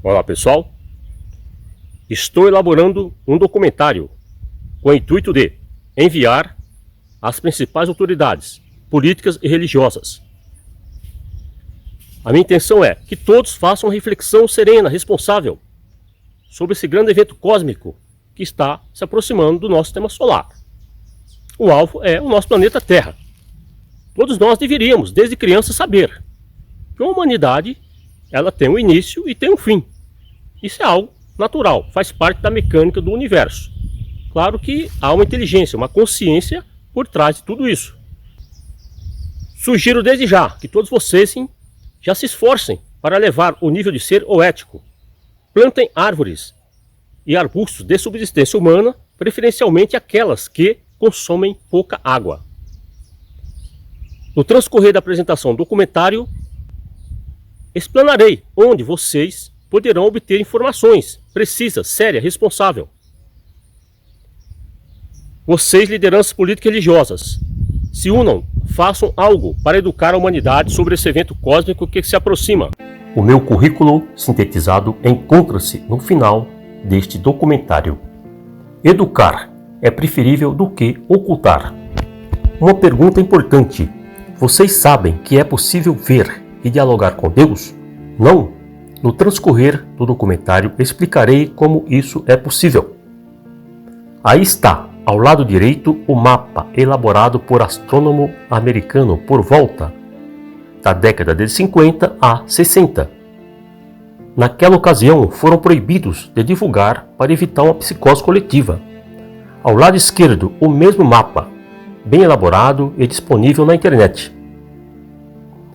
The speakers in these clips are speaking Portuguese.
Olá pessoal, estou elaborando um documentário com o intuito de enviar às principais autoridades políticas e religiosas. A minha intenção é que todos façam uma reflexão serena, responsável, sobre esse grande evento cósmico que está se aproximando do nosso sistema solar. O alvo é o nosso planeta Terra. Todos nós deveríamos, desde criança, saber que a humanidade ela tem um início e tem um fim. Isso é algo natural, faz parte da mecânica do universo. Claro que há uma inteligência, uma consciência por trás de tudo isso. Sugiro desde já que todos vocês já se esforcem para levar o nível de ser o ético. Plantem árvores e arbustos de subsistência humana, preferencialmente aquelas que consomem pouca água. No transcorrer da apresentação do documentário, explanarei onde vocês poderão obter informações precisas, sérias, responsáveis. Vocês, lideranças políticas e religiosas, se unam, façam algo para educar a humanidade sobre esse evento cósmico que se aproxima. O meu currículo sintetizado encontra-se no final deste documentário. Educar é preferível do que ocultar. Uma pergunta importante: vocês sabem que é possível ver e dialogar com Deus? Não? No transcorrer do documentário explicarei como isso é possível. Aí está, ao lado direito, o mapa elaborado por astrônomo americano por volta da década de 50 a 60. Naquela ocasião foram proibidos de divulgar para evitar uma psicose coletiva. Ao lado esquerdo, o mesmo mapa, bem elaborado e disponível na internet.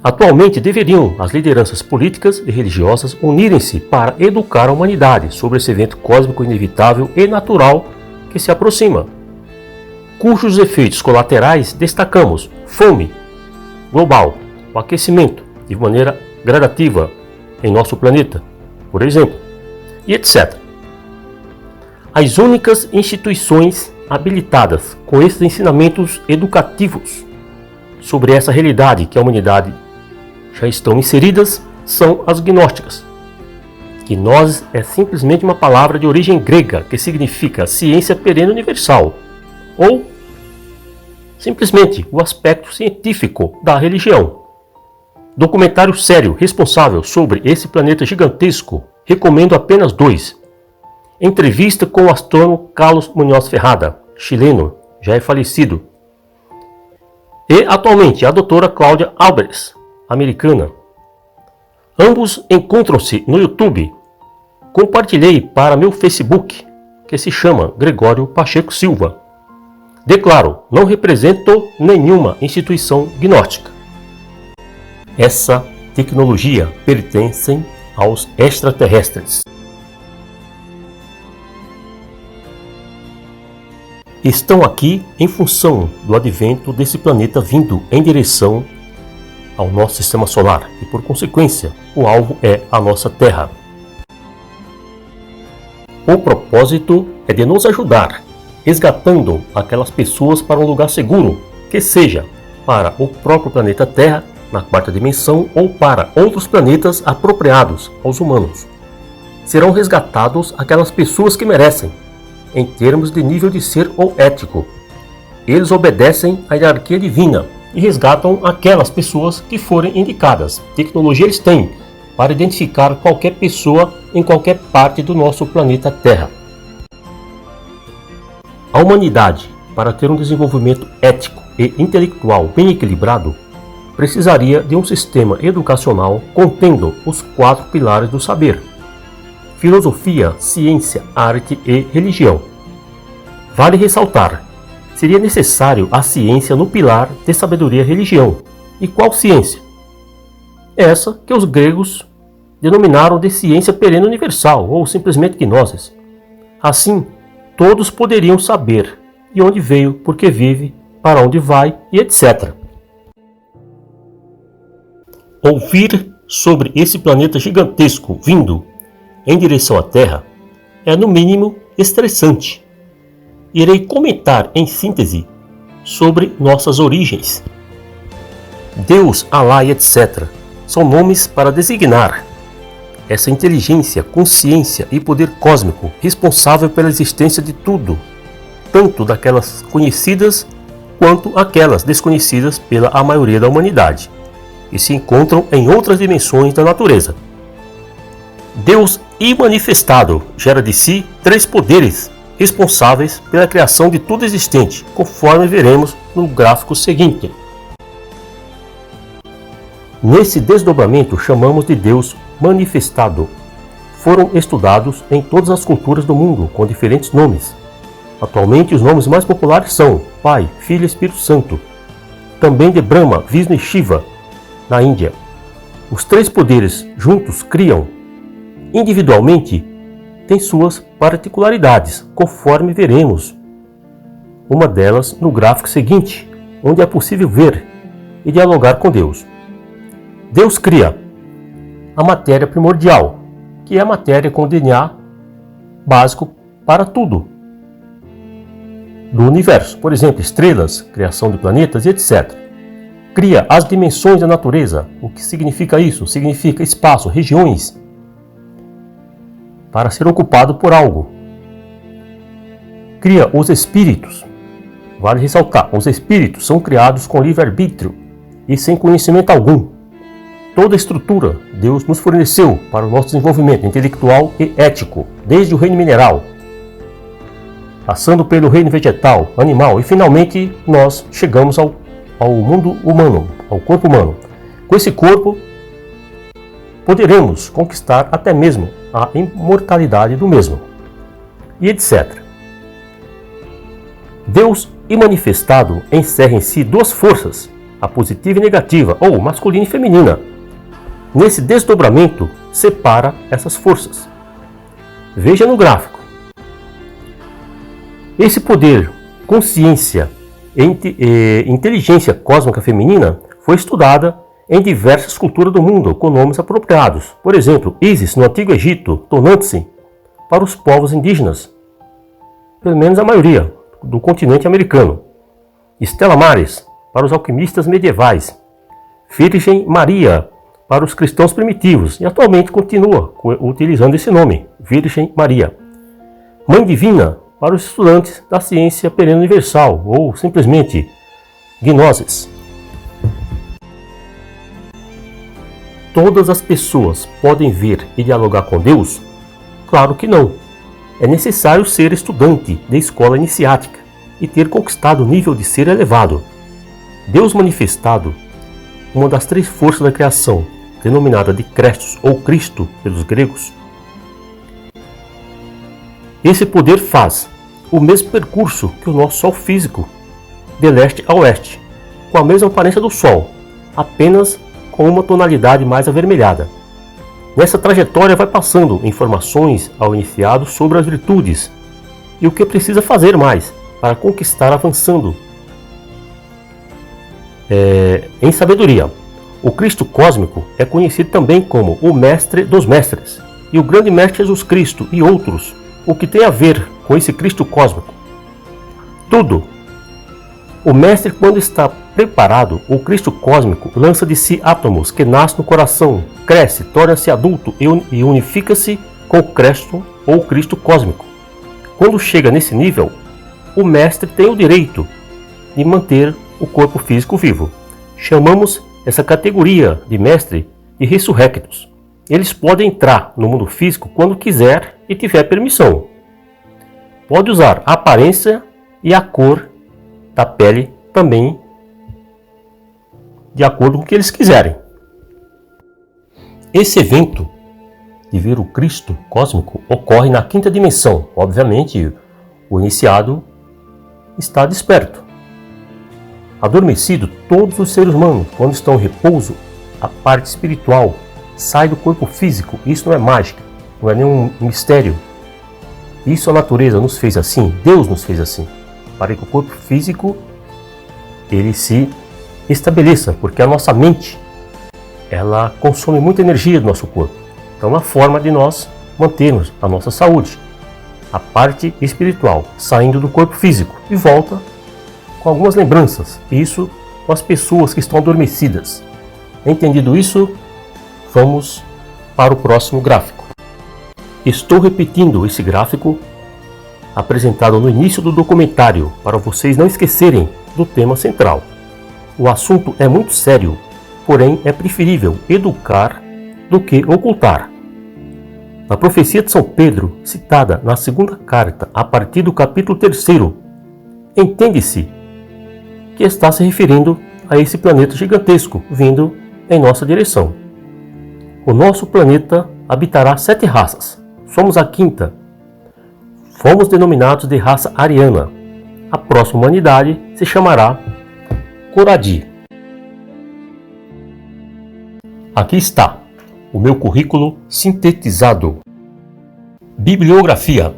Atualmente deveriam as lideranças políticas e religiosas unirem-se para educar a humanidade sobre esse evento cósmico inevitável e natural que se aproxima, cujos efeitos colaterais destacamos: fome global, o aquecimento de maneira gradativa em nosso planeta, por exemplo, e etc. As únicas instituições habilitadas com esses ensinamentos educativos sobre essa realidade que a humanidade já estão inseridas são as gnósticas. Gnose é simplesmente uma palavra de origem grega que significa ciência perene universal, ou simplesmente o aspecto científico da religião. Documentário sério, responsável sobre esse planeta gigantesco, recomendo apenas 2. Entrevista com o astrônomo Carlos Munhoz Ferrada, chileno, já é falecido, e atualmente a doutora Cláudia Álvares, americana. Ambos encontram-se no YouTube. Compartilhei para meu Facebook, que se chama Gregório Pacheco Silva. Declaro, não represento nenhuma instituição gnóstica. Essa tecnologia pertence aos extraterrestres. Estão aqui em função do advento desse planeta vindo em direção ao nosso sistema solar e, por consequência, o alvo é a nossa Terra. O propósito é de nos ajudar, resgatando aquelas pessoas para um lugar seguro, que seja para o próprio planeta Terra, na quarta dimensão, ou para outros planetas apropriados aos humanos. Serão resgatados aquelas pessoas que merecem, em termos de nível de ser ou ético. Eles obedecem à hierarquia divina e resgatam aquelas pessoas que forem indicadas. Tecnologia eles têm para identificar qualquer pessoa em qualquer parte do nosso planeta Terra. A humanidade, para ter um desenvolvimento ético e intelectual bem equilibrado, precisaria de um sistema educacional contendo os 4 pilares do saber: filosofia, ciência, arte e religião. Vale ressaltar, seria necessário a ciência no pilar de sabedoria e religião. E qual ciência? Essa que os gregos denominaram de ciência perene universal, ou simplesmente gnoses. Assim, todos poderiam saber de onde veio, por que vive, para onde vai e etc. Ouvir sobre esse planeta gigantesco vindo em direção à Terra é no mínimo estressante. Irei comentar em síntese sobre nossas origens. Deus, Alá e etc. são nomes para designar essa inteligência, consciência e poder cósmico responsável pela existência de tudo, tanto daquelas conhecidas quanto aquelas desconhecidas pela a maioria da humanidade, e se encontram em outras dimensões da natureza. Deus imanifestado gera de si três poderes responsáveis pela criação de tudo existente, conforme veremos no gráfico seguinte. Nesse desdobramento chamamos de Deus manifestado. Foram estudados em todas as culturas do mundo com diferentes nomes. Atualmente os nomes mais populares são Pai, Filho e Espírito Santo. Também de Brahma, Vishnu e Shiva, na Índia. Os três poderes juntos criam. Individualmente, têm suas particularidades, conforme veremos uma delas no gráfico seguinte, onde é possível ver e dialogar com Deus. Deus cria a matéria primordial, que é a matéria com DNA básico para tudo do universo, por exemplo, estrelas, criação de planetas e etc. Cria as dimensões da natureza. O que significa isso? Significa espaço, regiões, para ser ocupado por algo. Cria os espíritos. Vale ressaltar, os espíritos são criados com livre-arbítrio e sem conhecimento algum. Toda a estrutura Deus nos forneceu para o nosso desenvolvimento intelectual e ético, desde o reino mineral, passando pelo reino vegetal, animal e finalmente nós chegamos ao mundo humano, ao corpo humano. Com esse corpo poderemos conquistar até mesmo a imortalidade do mesmo, e etc. Deus imanifestado encerra em si duas forças, a positiva e negativa, ou masculina e feminina. Nesse desdobramento, separa essas forças. Veja no gráfico. Esse poder, consciência e inteligência cósmica feminina foi estudada em diversas culturas do mundo com nomes apropriados. Por exemplo, Isis no Antigo Egito, Tonantzin para os povos indígenas, pelo menos a maioria, do continente americano. Stella Maris para os alquimistas medievais. Virgem Maria para os cristãos primitivos e atualmente continua utilizando esse nome, Virgem Maria. Mãe Divina para os estudantes da ciência perene universal ou simplesmente Gnosis. Todas as pessoas podem ver e dialogar com Deus? Claro que não. É necessário ser estudante de escola iniciática e ter conquistado o nível de ser elevado. Deus manifestado, uma das três forças da criação, denominada de Crestos ou Cristo pelos gregos. Esse poder faz o mesmo percurso que o nosso Sol físico, de leste a oeste, com a mesma aparência do Sol, apenas com uma tonalidade mais avermelhada. Nessa trajetória vai passando informações ao iniciado sobre as virtudes e o que precisa fazer mais para conquistar avançando em sabedoria. O Cristo cósmico é conhecido também como o Mestre dos Mestres e o Grande Mestre Jesus Cristo e outros. O que tem a ver com esse Cristo cósmico? Tudo. O Mestre, quando está preparado, o Cristo cósmico lança de si átomos que nascem no coração, cresce, torna-se adulto e unifica-se com o Cristo ou Cristo cósmico. Quando chega nesse nível, o Mestre tem o direito de manter o corpo físico vivo. Chamamos essa categoria de Mestre de ressurrectos. Eles podem entrar no mundo físico quando quiser e tiver permissão. Pode usar a aparência e a cor da pele também, de acordo com o que eles quiserem. Esse evento de ver o Cristo cósmico ocorre na quinta dimensão. Obviamente, o iniciado está desperto. Adormecido, todos os seres humanos, quando estão em repouso, a parte espiritual sai do corpo físico. Isso não é mágica, não é nenhum mistério. Isso a natureza nos fez assim, Deus nos fez assim, para que o corpo físico ele se estabeleça, porque a nossa mente ela consome muita energia do nosso corpo. Então, uma forma de nós mantermos a nossa saúde, a parte espiritual saindo do corpo físico e volta com algumas lembranças. Isso com as pessoas que estão adormecidas. Entendido isso, vamos para o próximo gráfico. Estou repetindo esse gráfico apresentado no início do documentário para vocês não esquecerem do tema central. O assunto é muito sério, porém é preferível educar do que ocultar. Na profecia de São Pedro, citada na segunda carta, a partir do capítulo 3, entende-se que está se referindo a esse planeta gigantesco vindo em nossa direção. O nosso planeta habitará 7 raças. Somos a 5ª. Fomos denominados de raça ariana. A próxima humanidade se chamará Coradi. Aqui está o meu currículo sintetizado. Bibliografia.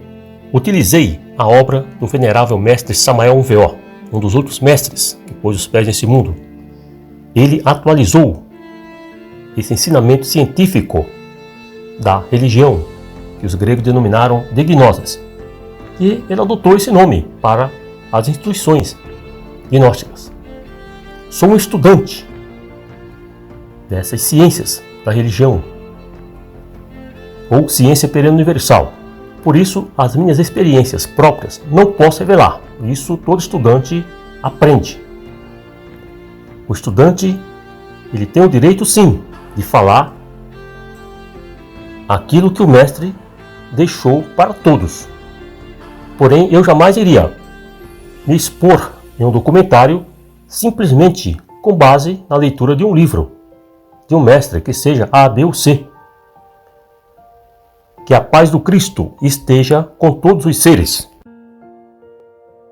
Utilizei a obra do venerável mestre Samael Unveó, um dos outros mestres que pôs os pés nesse mundo. Ele atualizou esse ensinamento científico da religião que os gregos denominaram de gnoses. E ele adotou esse nome para as instituições gnósticas. Sou um estudante dessas ciências da religião, ou ciência perene universal. Por isso, as minhas experiências próprias não posso revelar. Isso todo estudante aprende. O estudante, ele tem o direito sim de falar aquilo que o mestre deixou para todos. Porém, eu jamais iria me expor em um documentário simplesmente com base na leitura de um livro, de um mestre que seja A, B ou C. Que a paz do Cristo esteja com todos os seres.